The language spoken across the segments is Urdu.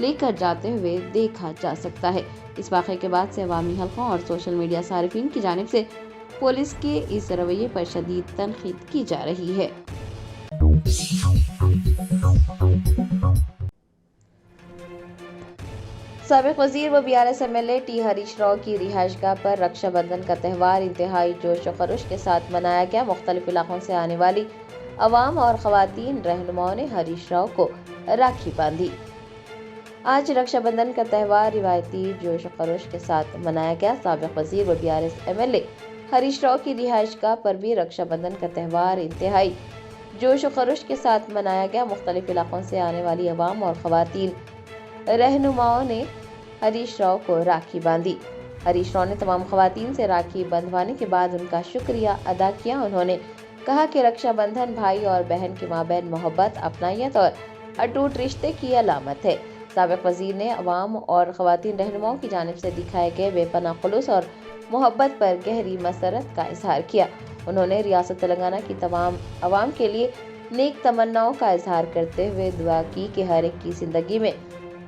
لے کر جاتے ہوئے دیکھا جا سکتا ہے۔ اس واقعے کے بعد سے عوامی حلقوں اور سوشل میڈیا صارفین کی جانب سے پولیس کے اس رویے پر شدید تنقید کی جا رہی ہے۔ سابق وزیر و BRS MLA T Harish Rao کی رہائش گاہ پر رکشا بندھن کا تہوار انتہائی جوش و خروش کے ساتھ منایا گیا۔ مختلف علاقوں سے آنے والی عوام اور خواتین رہنماؤں نے ہریش راؤ کو راکھی باندھی۔ آج رکشا بندھن کا تہوار روایتی جوش و خروش کے ساتھ منایا گیا۔ سابق وزیر و BRS MLA ہریش راؤ کی رہائش گاہ پر بھی رکشا بندھن کا تہوار انتہائی جوش و خروش کے ساتھ منایا گیا۔ مختلف علاقوں سے آنے والی عوام اور خواتین رہنماؤں نے ہریش راؤ کو راکھی باندھی۔ ہریش راؤ نے تمام خواتین سے راکھی بندھوانے کے بعد ان کا شکریہ ادا کیا۔ انہوں نے کہا کہ رکشا بندھن بھائی اور بہن کے مابین محبت، اپنائیت اور اٹوٹ رشتے کی علامت ہے۔ سابق وزیر نے عوام اور خواتین رہنماؤں کی جانب سے دکھائے گئے بے پناہ خلوص اور محبت پر گہری مسرت کا اظہار کیا۔ انہوں نے ریاست تلنگانہ کی تمام عوام کے لیے نیک تمناؤں کا اظہار کرتے ہوئے دعا کی کہ ہر ایک کی زندگی میں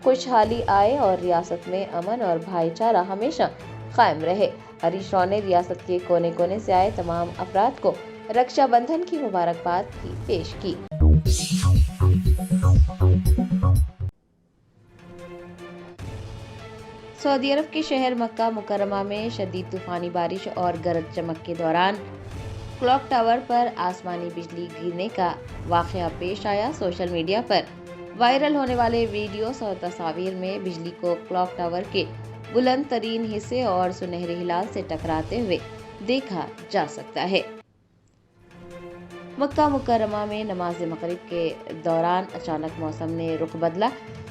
خوشحالی آئے اور ریاست میں امن اور بھائی چارہ ہمیشہ قائم رہے۔ ہریش راؤ نے ریاست کے کونے کونے سے آئے تمام افراد کو رکشا بندھن کی مبارکباد بھی پیش کی۔ سعودی عرب کے شہر مکہ مکرمہ میں شدید طوفانی بارش اور گرج چمک کے دوران کلاک ٹاور پر آسمانی بجلی گرنے کا واقعہ پیش آیا۔ سوشل میڈیا پر وائرل ہونے والے ویڈیوز اور تصاویر میں بجلی کو کلاک ٹاور کے بلند ترین حصے اور سنہرے ہلال سے ٹکراتے ہوئے دیکھا جا سکتا ہے۔ مکہ مکرمہ میں نماز مغرب کے دوران اچانک موسم نے رخ بدلا۔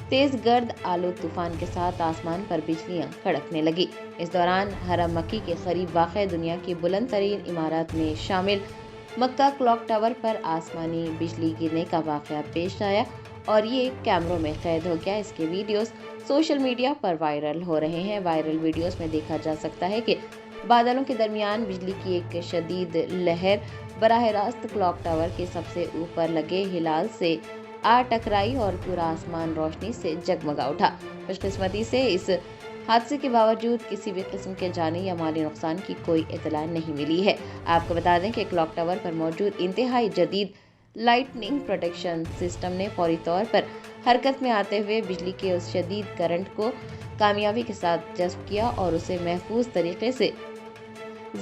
تیز گرد آلود طوفان کے ساتھ آسمان پر بجلیاں کڑکنے لگی۔ اس دوران حرم مکی کے قریب واقع دنیا کی بلند ترین عمارات میں شامل مکہ کلاک ٹاور پر آسمانی بجلی گرنے کا واقعہ پیش آیا اور یہ کیمروں میں قید ہو گیا۔ اس کے ویڈیوز سوشل میڈیا پر وائرل ہو رہے ہیں۔ وائرل ویڈیوز میں دیکھا جا سکتا ہے کہ بادلوں کے درمیان بجلی کی ایک شدید لہر براہ راست کلاک ٹاور کے سب سے اوپر لگے ہلال سے آ ٹکرائی اور پورا آسمان روشنی سے جگمگا اٹھا۔ خوش قسمتی سے اس حادثے کے باوجود کسی بھی قسم کے جانی یا مالی نقصان کی کوئی اطلاع نہیں ملی ہے۔ آپ کو بتا دیں کہ کلاک ٹاور پر موجود انتہائی جدید لائٹننگ پروٹیکشن سسٹم نے فوری طور پر حرکت میں آتے ہوئے بجلی کے اس شدید کرنٹ کو کامیابی کے ساتھ جذب کیا اور اسے محفوظ طریقے سے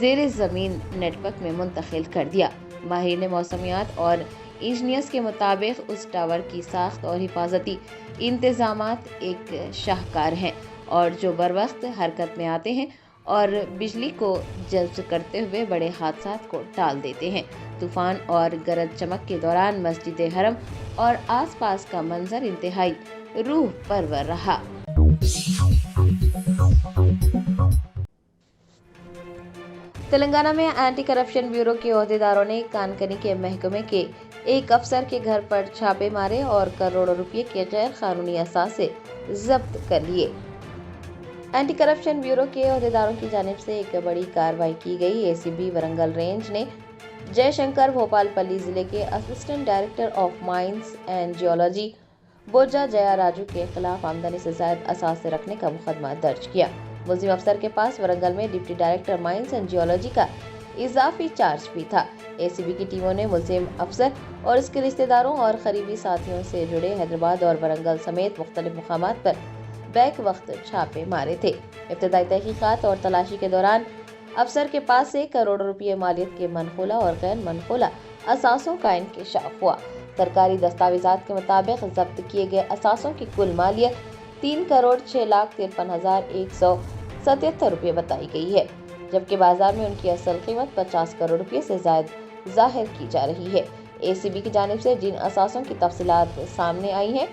زیر زمین نیٹ ورک میں منتقل کر دیا۔ ماہرین موسمیات اور انجینئرز کے مطابق اس ٹاور کی ساخت اور حفاظتی انتظامات ایک شاہکار ہیں اور جو بروقت حرکت میں آتے ہیں اور بجلی کو جذب کرتے ہوئے بڑے حادثات کو ٹال دیتے ہیں۔ طوفان اور گرج چمک کے دوران مسجد حرم اور آس پاس کا منظر انتہائی روح پرور رہا۔ تلنگانہ میں اینٹی کرپشن بیورو کے عہدیداروں نے کانکنی کے محکمے کے ایک افسر کے گھر پر چھاپے مارے اور کروڑوں روپے کے غیر قانونی اثاثے ضبط کر لیے۔ اینٹی کرپشن بیورو کے عہدیداروں کی جانب سے ایک بڑی کارروائی کی گئی۔ ACB ورنگل رینج نے جے شنکر بھوپال پلی ضلع کے assistant director of mines and geology Boja Jaya Raju کے خلاف آمدنی سے زائد اثاثے رکھنے کا مقدمہ درج کیا۔ ملزم افسر کے پاس ورنگل میں deputy director mines and geology کا اضافی چارج بھی تھا۔ ACB کی ٹیموں نے ملزم افسر اور اس کے رشتہ داروں اور قریبی ساتھیوں سے جڑے حیدرآباد اور ورنگل سمیت مختلف مقامات پر بیک وقت چھاپے مارے تھے۔ ابتدائی تحقیقات اور تلاشی کے دوران افسر کے پاس سے کروڑوں روپے مالیت کے منقولہ اور غیر منقولہ اثاثوں کا انکشاف ہوا۔ سرکاری دستاویزات کے مطابق ضبط کیے گئے اثاثوں کی کل مالیت 3,06,53,177 روپے بتائی گئی ہے، جبکہ بازار میں ان کی اصل قیمت 50 کروڑ روپے سے زائد ظاہر کی جا رہی ہے۔ ACB کی جانب سے جن اثاثوں کی تفصیلات سامنے آئی ہیں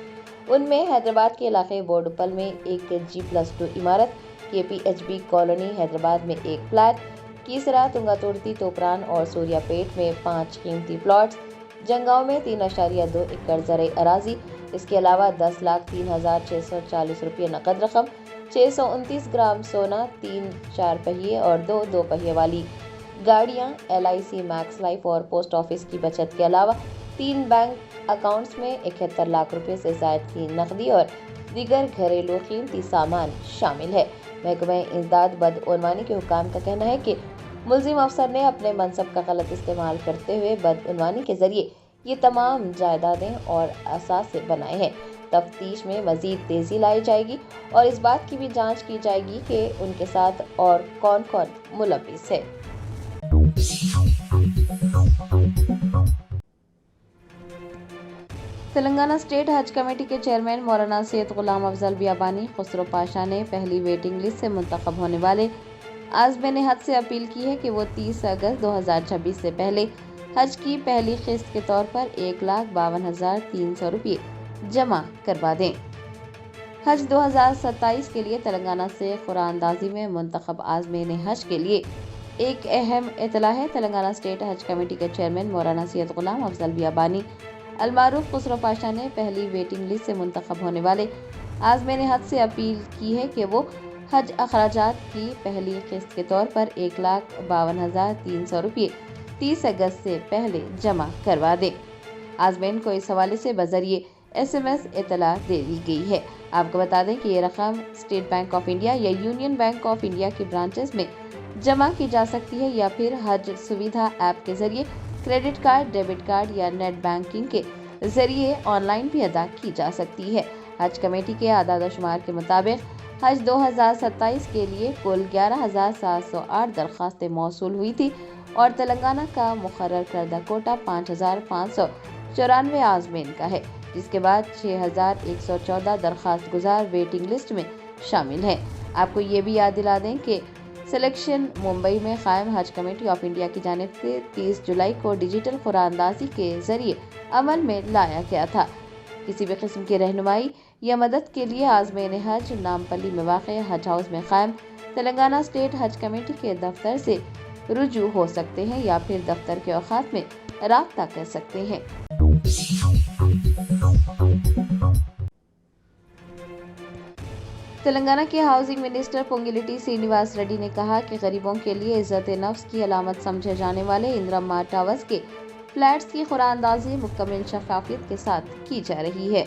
ان میں حیدرآباد کے علاقے بورڈپل میں ایک G+2 عمارت، KPHB کالونی حیدرآباد میں ایک فلیٹ، کیسرا، تنگاتورتی، توپران اور سوریا پیٹ میں 5 قیمتی پلاٹس، جنگاؤں میں 3.2 ایکڑ زرعی اراضی، اس کے علاوہ 10,03,640 روپے نقد رقم، 629 گرام سونا، 3 4 پہیے اور 2 2 پہیے والی گاڑیاں، LIC میکس لائف اور پوسٹ آفس کی بچت کے علاوہ 3 بینک اکاؤنٹس میں 71 لاکھ روپے سے زائد کی نقدی اور دیگر گھریلو قیمتی سامان شامل ہے۔ محکمہ امداد بدعنوانی کے حکام کا کہنا ہے کہ ملزم افسر نے اپنے منصب کا غلط استعمال کرتے ہوئے بدعنوانی کے ذریعے یہ تمام جائیدادیں اور اثاثے بنائے ہیں۔ تفتیش میں مزید تیزی لائی جائے گی اور اس بات کی بھی جانچ کی جائے گی کہ ان کے ساتھ اور کون کون ملوث ہے۔ تلنگانہ اسٹیٹ حج کمیٹی کے چیئرمین مولانا سید غلام افضل بیابانی خسرو پاشا نے پہلی ویٹنگ لسٹ سے منتخب ہونے والے عازمین حج سے اپیل کی ہے کہ وہ 30 اگست 2026 سے پہلے حج کی پہلی قسط کے طور پر 1,52,300 روپے جمع کروا دیں۔ حج 2027 کے لیے تلنگانہ سے قرآن اندازی میں منتخب عازمین حج کے لیے ایک اہم اطلاع ہے۔ تلنگانہ اسٹیٹ حج کمیٹی کے چیئرمین مولانا سید غلام افضل بیابانی المعروف خسرو پاشا نے پہلی ویٹنگ لسٹ سے منتخب ہونے والے عازمین حج سے اپیل کی ہے کہ وہ حج اخراجات کی پہلی قسط کے طور پر 1,52,300 روپے 30 اگست سے پہلے جمع کروا دیں۔ عازمین کو اس حوالے سے بذریعے SMS اطلاع دے دی گئی ہے۔ آپ کو بتا دیں کہ یہ رقم اسٹیٹ بینک آف انڈیا یا یونین بینک آف انڈیا کی برانچز میں جمع کی جا سکتی ہے یا پھر حج سویدھا ایپ کے ذریعے کریڈٹ کارڈ، ڈیبٹ کارڈ یا نیٹ بینکنگ کے ذریعے آن لائن بھی ادا کی جا سکتی ہے۔ حج کمیٹی کے اعداد و شمار کے مطابق حج 2027 کے لیے کل 11,708 درخواستیں موصول ہوئی تھی اور تلنگانہ کا مقرر کردہ کوٹا 5,594 عازمین کا ہے، جس کے بعد 6,114 درخواست گزار ویٹنگ لسٹ میں شامل ہیں۔ آپ کو یہ بھی یاد دلا دیں کہ سلیکشن ممبئی میں قائم حج کمیٹی آف انڈیا کی جانب سے 30 جولائی کو ڈیجیٹل قرآن اندازی کے ذریعے عمل میں لایا گیا تھا۔ کسی بھی قسم کی رہنمائی یا مدد کے لیے عازمین حج نامپلی میں واقع حج ہاؤس میں قائم تلنگانہ اسٹیٹ حج کمیٹی کے دفتر سے رجوع ہو سکتے ہیں یا پھر دفتر کے اوقات میں رابطہ کر سکتے ہیں۔ تلنگانہ کے ہاؤسنگ منسٹر پونگلیٹی سرینیواس ریڈی نے کہا کہ غریبوں کے لیے عزت نفس کی علامت سمجھے جانے والے اندرما ٹاورز کے فلیٹس کی قرآن اندازی مکمل شفافیت کے ساتھ کی جا رہی ہے۔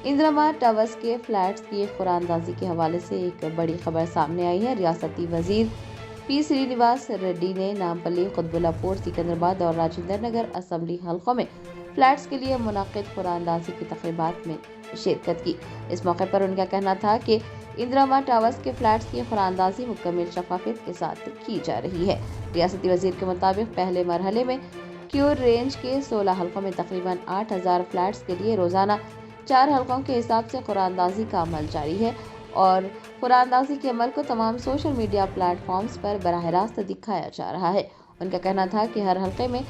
اندرما ٹاورز کے فلیٹس کی قرآن اندازی کے حوالے سے ایک بڑی خبر سامنے آئی ہے۔ ریاستی وزیر پی سرینیواس ریڈی نے نامپلی، قطب اللہ پور، سکندرآباد اور راجندر نگر اسمبلی حلقوں میں فلیٹس کے لیے منعقد قرآن اندازی کی تقریبات میں شرکت کی۔ اس موقع پر ان کا کہنا تھا کہ اندرما ٹاورز کے فلیٹس کی قرآن اندازی مکمل شفافیت کے ساتھ کی جا رہی ہے۔ ریاستی وزیر کے مطابق پہلے مرحلے میں کیور رینج کے 16 حلقوں میں تقریباً 8,000 فلیٹس کے لیے روزانہ 4 حلقوں کے حساب سے قرآن اندازی کا عمل جاری ہے اور قرآن اندازی کے عمل کو تمام سوشل میڈیا پلیٹ فارمز پر براہ راست دکھایا جا رہا ہے۔ ان کا کہنا تھا کہ ہر حلقے میں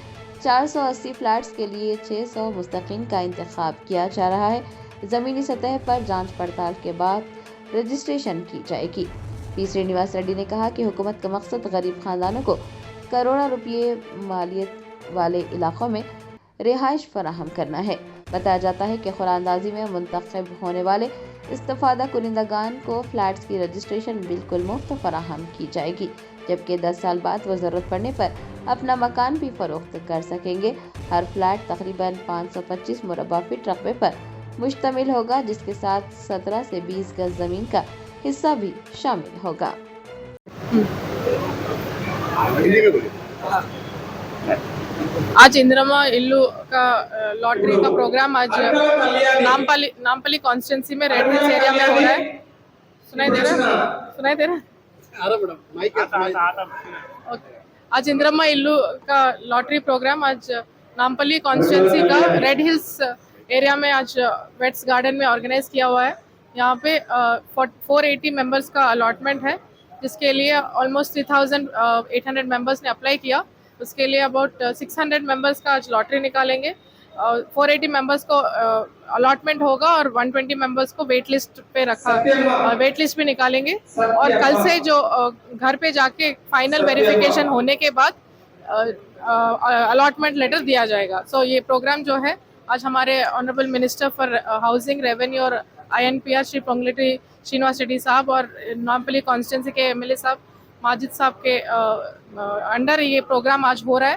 480 فلیٹس کے لیے 600 مستحقین کا انتخاب کیا جا رہا ہے۔ زمینی سطح پر جانچ پڑتال کے بعد رجسٹریشن کی جائے گی۔ پی سرینیواس ریڈی نے کہا کہ حکومت کا مقصد غریب خاندانوں کو کروڑوں روپے مالیت والے علاقوں میں رہائش فراہم کرنا ہے۔ بتایا جاتا ہے کہ قرآن اندازی میں منتخب ہونے والے استفادہ کنندگان کو فلیٹس کی رجسٹریشن بالکل مفت فراہم کی جائے گی، جبکہ 10 سال بعد وہ ضرورت پڑنے پر اپنا مکان بھی فروخت کر سکیں گے۔ ہر فلیٹ تقریباً 525 مربع فٹ رقبے پر مشتمل ہوگا، جس کے ساتھ 17 سے 20 گز زمین کا حصہ بھی شامل ہوگا۔ آج اندرما الو کا لاٹری کا پروگرام آج نامپلی کانسٹیٹنسی میں ریڈ ہلز ایریا میں ہو رہا ہے۔ سنائی دے رہا آج اندرما الو کا لاٹری پروگرام آج نامپلی کانسٹیٹنسی کا ریڈ ہلز ایریا میں آج ویٹس گارڈن میں آرگنائز کیا ہوا ہے۔ یہاں پہ 480 ممبرس کا الاٹمنٹ ہے، جس کے لیے آلموسٹ 3,800 ممبرس نے اپلائی کیا۔ اس کے لیے اباؤٹ 600 ممبرس کا آج لاٹری نکالیں گے۔ 480 ممبرس کو الاٹمنٹ ہوگا اور 120 ممبرس کو ویٹ لسٹ پہ رکھا، ویٹ لسٹ بھی نکالیں گے۔ اور کل سے جو گھر پہ جا کے فائنل ویریفیکیشن ہونے کے بعد الاٹمنٹ لیٹر دیا جائے گا۔ سو یہ پروگرام جو ہے آج ہمارے honourable minister for housing, revenue اور INPR شری پونگلیٹی سرینیواس ریڈی صاحب اور نامپلی کانسٹیٹنسی کے MLA صاحب ماجد صاحب کے انڈر یہ پروگرام آج ہو رہا ہے۔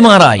MRI,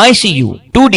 ICU, 2D